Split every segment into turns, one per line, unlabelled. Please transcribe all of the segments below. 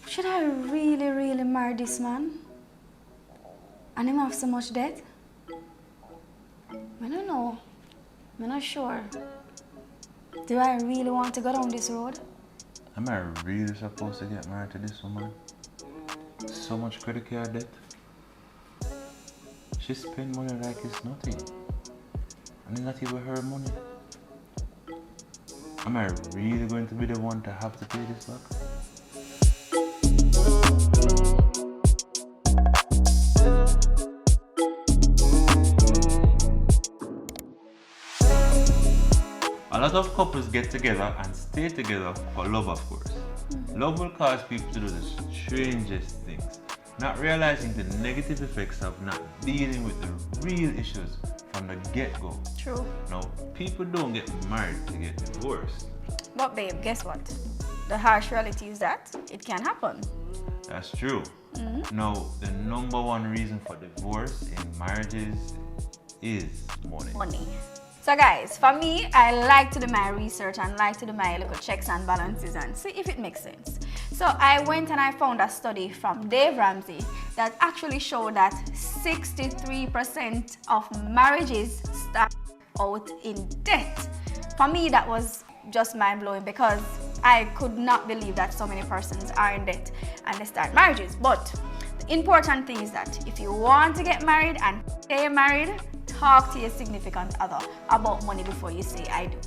should I really marry this man? And him have so much debt? I don't know. I'm not sure. Do I really want to go down this road?
Am I really supposed to get married to this woman? So much credit card debt. She spend money like it's nothing. And it's not even her money. Am I really going to be the one to have to pay this back? A lot of couples get together and stay together for love, of course. Love will cause people to do the strangest things, not realizing the negative effects of not dealing with the real issues from the get-go.
True.
Now, people don't get married to get divorced.
But babe, guess what? The harsh reality is that it can happen.
That's true. Now, the number one reason for divorce in marriages is money.
Money. So guys, for me, I like to do my research and like to do my little checks and balances and see if it makes sense. So I went and I found a study from Dave Ramsey that actually showed that 63% of marriages start out in debt. For me, that was just mind-blowing because I could not believe that so many persons are in debt and they start marriages. But the important thing is that if you want to get married and stay married, talk to your significant other about money before you say I do.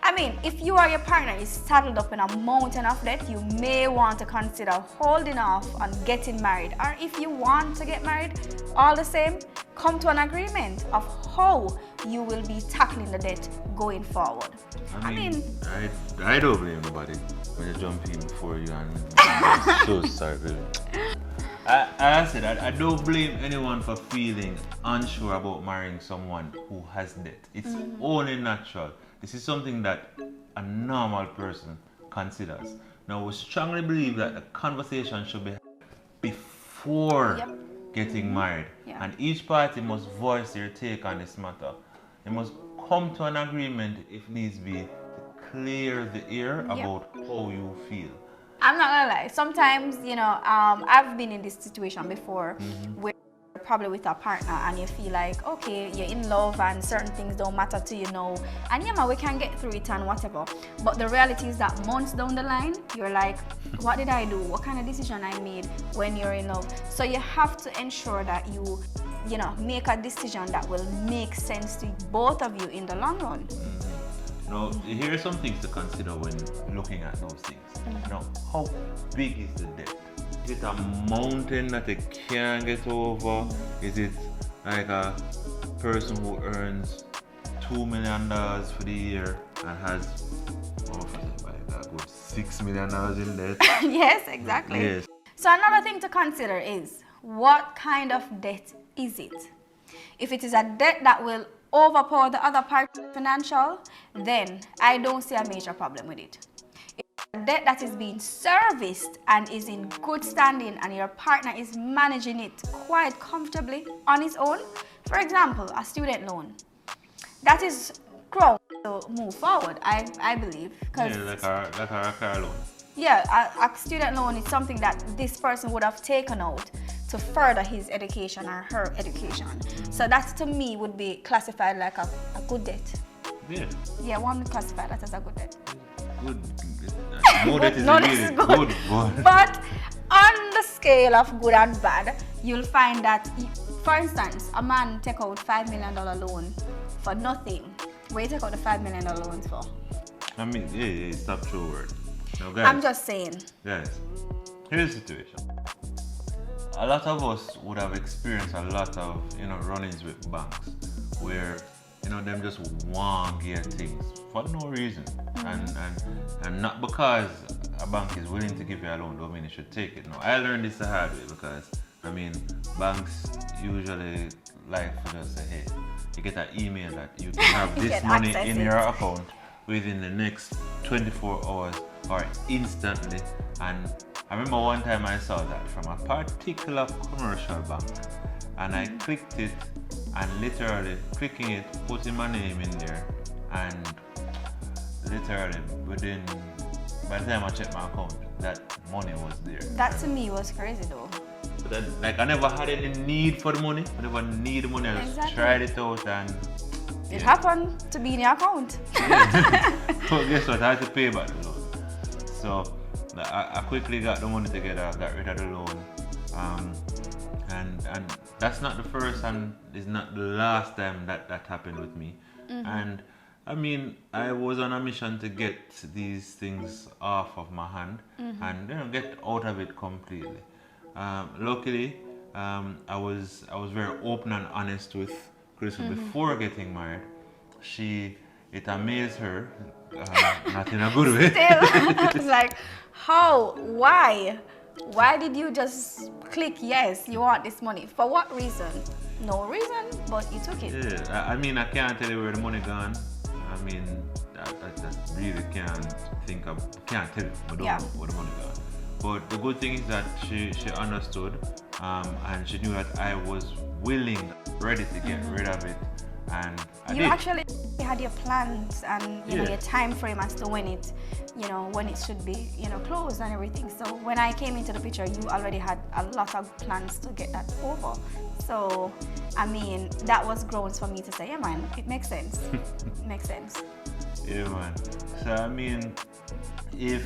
I mean, if you or your partner is saddled up in a mountain of debt, you may want to consider holding off on getting married. Or if you want to get married, all the same, come to an agreement of how you will be tackling the debt going forward.
I don't blame nobody when you jump in before you and I'm so sorry, really. I said, I don't blame anyone for feeling unsure about marrying someone who has debt. It's only natural. This is something that a normal person considers. Now, we strongly believe that the conversation should be had before getting married. And each party must voice their take on this matter. They must come to an agreement, if needs be, to clear the air about how you feel.
I'm not gonna lie, sometimes, you know, I've been in this situation before where you're probably with a partner and you feel like, okay, you're in love and certain things don't matter to you now. And yeah, man, we can get through it and whatever. But the reality is that months down the line, you're like, what did I do? What kind of decision I made when you're in love? So you have to ensure that you know, make a decision that will make sense to both of you in the long run.
Now, here are some things to consider when looking at those things. Now, how big is the debt? Is it a mountain that they can't get over? Is it like a person who earns $2 million for the year and has like a good $6 million in debt?
Yes, exactly.
Yes.
So another thing to consider is, what kind of debt is it? If it is a debt that will overpower the other part financial, then I don't see a major problem with it. If it's a debt that is being serviced and is in good standing and your partner is managing it quite comfortably on his own, for example, a student loan, that is ground to move forward, I believe.
Yeah, like a car loan.
Yeah, a student loan is something that this person would have taken out to further his education or her education. So that to me would be classified like a good debt.
Yeah.
Yeah, one would classify that as a good debt.
Good. No debt is
No,
really
this is
good.
But on the scale of good and bad, you'll find that, for instance, a man take out $5 million loan for nothing. Where you take out the $5 million loans for?
I mean, yeah, stop your word. Now, guys,
I'm just saying.
Guys, here's the situation. A lot of us would have experienced a lot of, run-ins with banks where, them just want to get things for no reason. And not because a bank is willing to give you a loan, don't mean you should take it. No, I learned this the hard way because, banks usually like to just say, hey, you get an email that you can have this money in your account within the next 24 hours or instantly. And I remember one time I saw that from a particular commercial bank and I clicked it, and literally clicking it, putting my name in there, and literally by the time I checked my account, that money was there.
That to me was crazy though.
But then, like, I never had any need for the money. I never need the money. I just
Exactly.
tried it out and
It happened to be in your account.
yeah. But guess what? I had to pay back the loan. So I quickly got the money together, got rid of the loan. And that's not the first and it's not the last time that happened with me. And I mean, I was on a mission to get these things off of my hand and get out of it completely. Luckily, I was very open and honest with Crystal before getting married. It amazed her, not in a good way.
Still, it's like, how? Why? Why did you just click yes, you want this money? For what reason? No reason, but you took it.
Yeah, I mean, I can't tell you where the money gone. I mean, I really can't tell you. I don't know where the money gone. But the good thing is that she understood, and she knew that I was willing, ready to get rid of it, and I did.
Actually had your plans and you know your time frame as to when it should be closed and everything. So when I came into the picture, you already had a lot of plans to get that over. So I mean, that was grounds for me to say, yeah man, it makes sense. It makes sense.
Yeah man. So I mean, if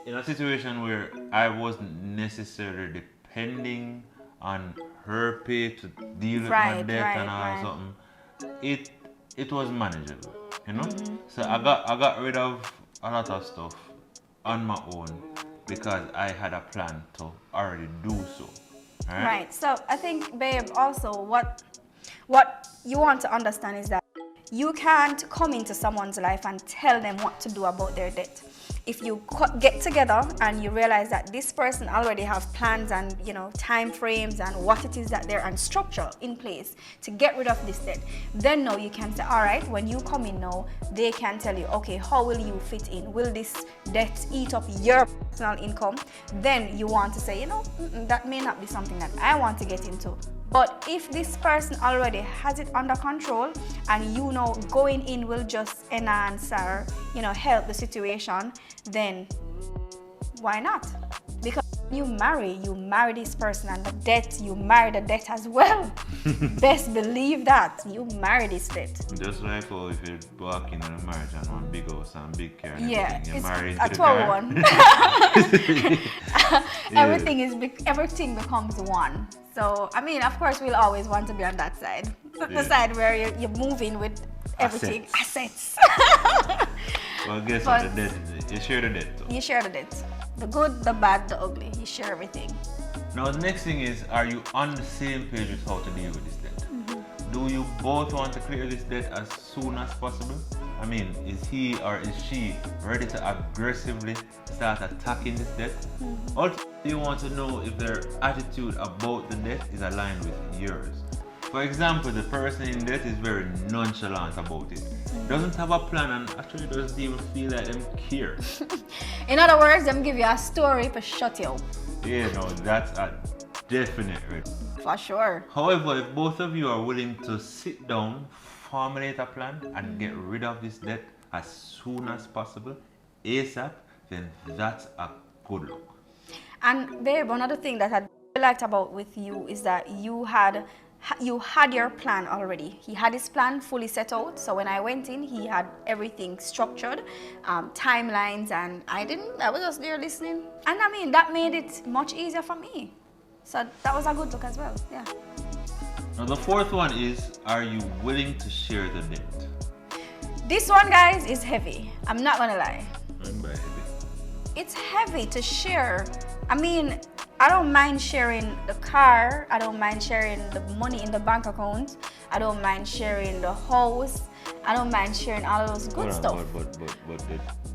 in a situation where I wasn't necessarily depending on her pay to deal with my debt and all something, it was manageable, So I got rid of a lot of stuff on my own because I had a plan to already do so.
Right. So I think, babe, also what you want to understand is that you can't come into someone's life and tell them what to do about their debt. If you get together and you realize that this person already have plans and time frames and what it is that they're and structure in place to get rid of this debt, then now you can say, all right, when you come in now, they can tell you, okay, how will you fit in? Will this debt eat up your personal income? Then you want to say, that may not be something that I want to get into. But if this person already has it under control and going in will just enhance or help the situation, then why not? Because you marry this person and the debt, you marry the debt as well. Best believe that. You marry this debt.
Just like if you walk in a marriage and one big house and big car and everything, you marry
a
into the car.
one. Everything becomes one. So, I mean, of course, we'll always want to be on that side. The side where you're moving with everything. Assets.
Well, guess what? The debt is. You share the debt too.
You share the debt. The good, the bad, the ugly. You share everything.
Now, the next thing is, are you on the same page with how to deal with this debt? Do you both want to clear this debt as soon as possible? I mean, is he or is she ready to aggressively start attacking this debt? Also, you want to know if their attitude about the debt is aligned with yours. For example, the person in debt is very nonchalant about it. Doesn't have a plan and actually doesn't even feel like them care.
In other words, them give you a story for shut you up.
Yeah, no, that's a definite risk.
For sure.
However, if both of you are willing to sit down, formulate a plan and get rid of this debt as soon as possible, ASAP, then that's a good look.
And babe, another thing that I liked about with you is that you had your plan already. He had his plan fully set out. So when I went in, he had everything structured, timelines, and I was just there listening. And I mean, that made it much easier for me. So that was a good look as well, yeah.
Now the fourth one is, are you willing to share the debt?
This one, guys, is heavy. I'm not gonna lie.
I'm by heavy.
It's heavy to share. I mean, I don't mind sharing the car. I don't mind sharing the money in the bank account. I don't mind sharing the house. I don't mind sharing all of those good stuff.
But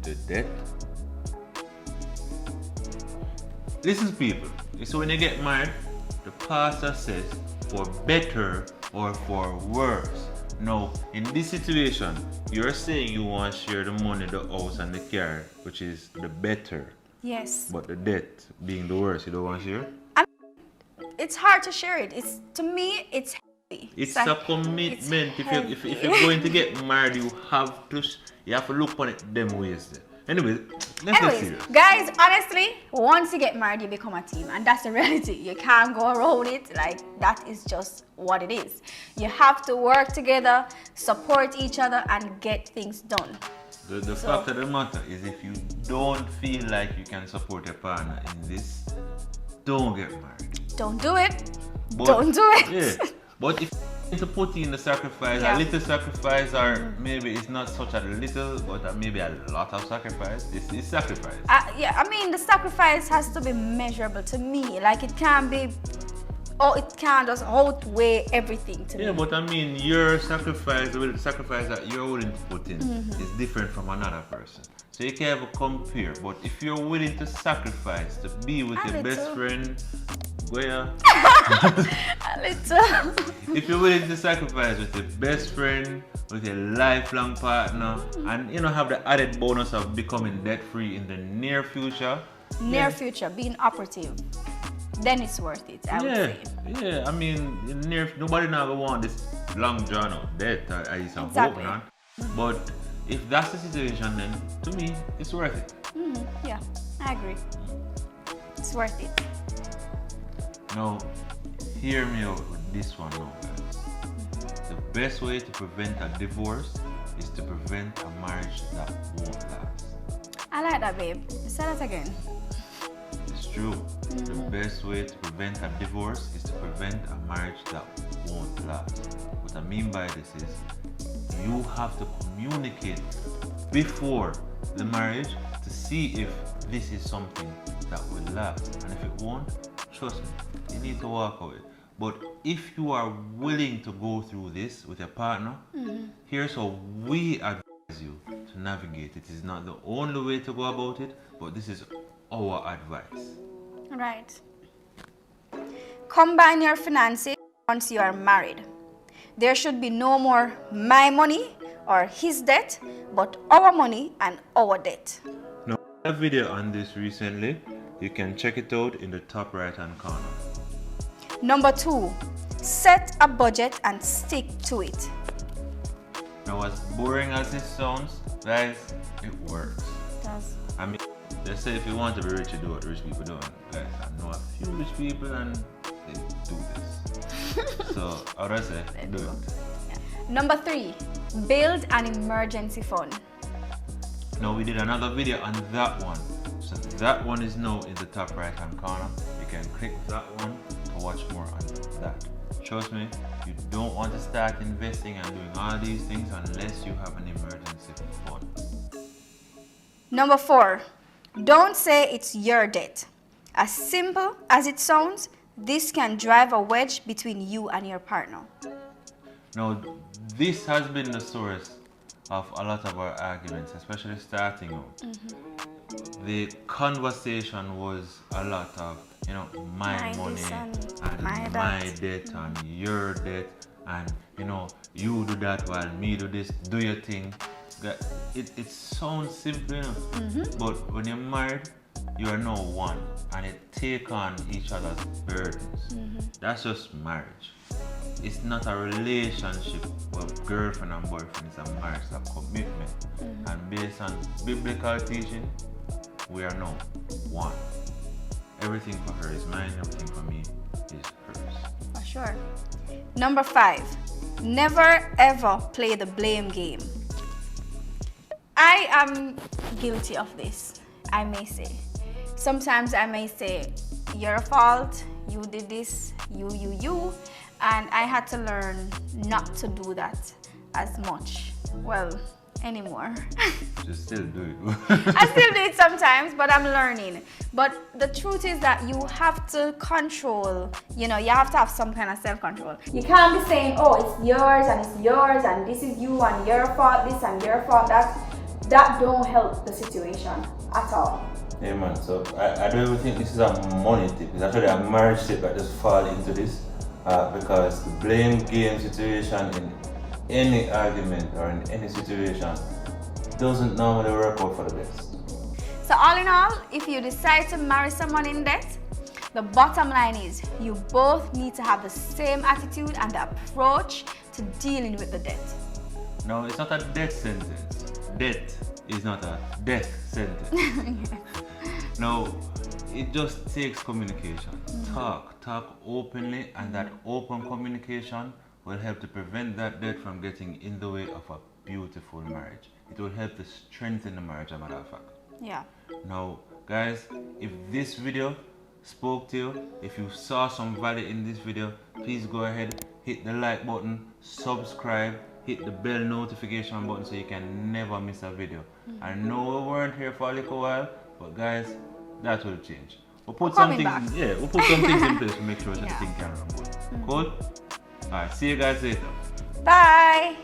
the debt? Listen, people. So when you get married, the pastor says for better or for worse. Now, in this situation, you're saying you want to share the money, the house, and the car, which is the better.
Yes.
But the debt being the worst, you don't want to share?
It's hard to share it. To me, it's heavy.
It's a commitment. If you're going to get married, you have to look on it them ways. Anyway, let's get serious.
Guys, honestly, once you get married, you become a team, and that's the reality. You can't go around it. Like, that is just what it is. You have to work together, support each other, and get things done.
The fact of the matter is, if you don't feel like you can support your partner in this, don't get married.
Don't do it. Don't do it.
Yeah. But if you need to put in the sacrifice, a little sacrifice, or maybe it's not such a little, but maybe a lot of sacrifice, it's sacrifice.
Yeah, I mean, the sacrifice has to be measurable to me. Like, it can't be, it can't just outweigh everything to me.
Yeah, but I mean, your sacrifice, the sacrifice that you're willing to put in is different from another person. So you can't ever compare. But if you're willing to sacrifice to be with your best friend, where?
A little.
If you're willing to sacrifice with your best friend, with your lifelong partner, and have the added bonus of becoming debt-free in the near future.
Near future, being operative. Then it's worth it, I would say.
Yeah, I mean, nobody now want this long drawn out debt. I used to hope not. But if that's the situation, then to me, it's worth it.
Yeah, I agree. It's worth it.
Now, hear me out with this one now, guys. The best way to prevent a divorce is to prevent a marriage that won't last.
I like that, babe. Say that again.
It's true. The best way to prevent a divorce is to prevent a marriage that won't last. What I mean by this is, you have to communicate before the marriage to see if this is something that will last. And if it won't, trust me, you need to walk away. But if you are willing to go through this with your partner, here's how we advise you to navigate. It is not the only way to go about it, but this is our advice.
Right. Combine your finances once you are married. There should be no more my money or his debt, but our money and our debt.
Now, I have a video on this recently. You can check it out in the top right hand corner.
Number 2, set a budget and stick to it.
Now, as boring as this sounds, guys, it works.
It does.
I mean, they say if you want to be rich, you do what rich people do. And guys, I know a few rich people and they do this. So, how do I say? Do it.
Yeah. Number 3, build an emergency fund.
Now, we did another video on that one. So that one is now in the top right hand corner. You can click that one to watch more on that. Trust me, you don't want to start investing and doing all these things unless you have an emergency fund.
Number 4, don't say it's your debt. As simple as it sounds, this can drive a wedge between you and your partner.
Now, this has been the source of a lot of our arguments, especially starting out. The conversation was a lot of, my money and my debt and your debt, and you do that while me do this, do your thing. It sounds simple enough, but when you're married, you are now one, and you take on each other's burdens. That's just marriage. It's not a relationship with girlfriend and boyfriend, it's a marriage, it's a commitment. And based on biblical teaching, we are now one. Everything for her is mine, everything for me is hers.
For sure. Number 5, never ever play the blame game. I am guilty of this, I may say. Sometimes I may say, your fault, you did this, you. And I had to learn not to do that as much. Well, anymore.
Just still do it.
I still do it sometimes, but I'm learning. But the truth is that you have to control, you have to have some kind of self-control. You can't be saying, it's yours and this is you and your fault this and your fault that. That don't help the situation at all.
Yeah, man. So I don't even think this is a money tip. It's actually a marriage tip that just fall into this. Because the blame game situation in any argument or in any situation doesn't normally work out for the best.
So all in all, if you decide to marry someone in debt, the bottom line is you both need to have the same attitude and the approach to dealing with the debt.
No, it's not a death sentence. Debt is not a death sentence. Now, it just takes communication. Talk openly, and that open communication will help to prevent that death from getting in the way of a beautiful marriage. It will help to strengthen the marriage, as a matter of fact.
Yeah.
Now, guys, if this video spoke to you, if you saw some value in this video, please go ahead, hit the like button, subscribe, hit the bell notification button so you can never miss a video. I know we weren't here for a little while, but guys, that will change. We'll put some things, we'll put some things in place to make sure that the thing can run good. Cool? Alright, see you guys later.
Bye.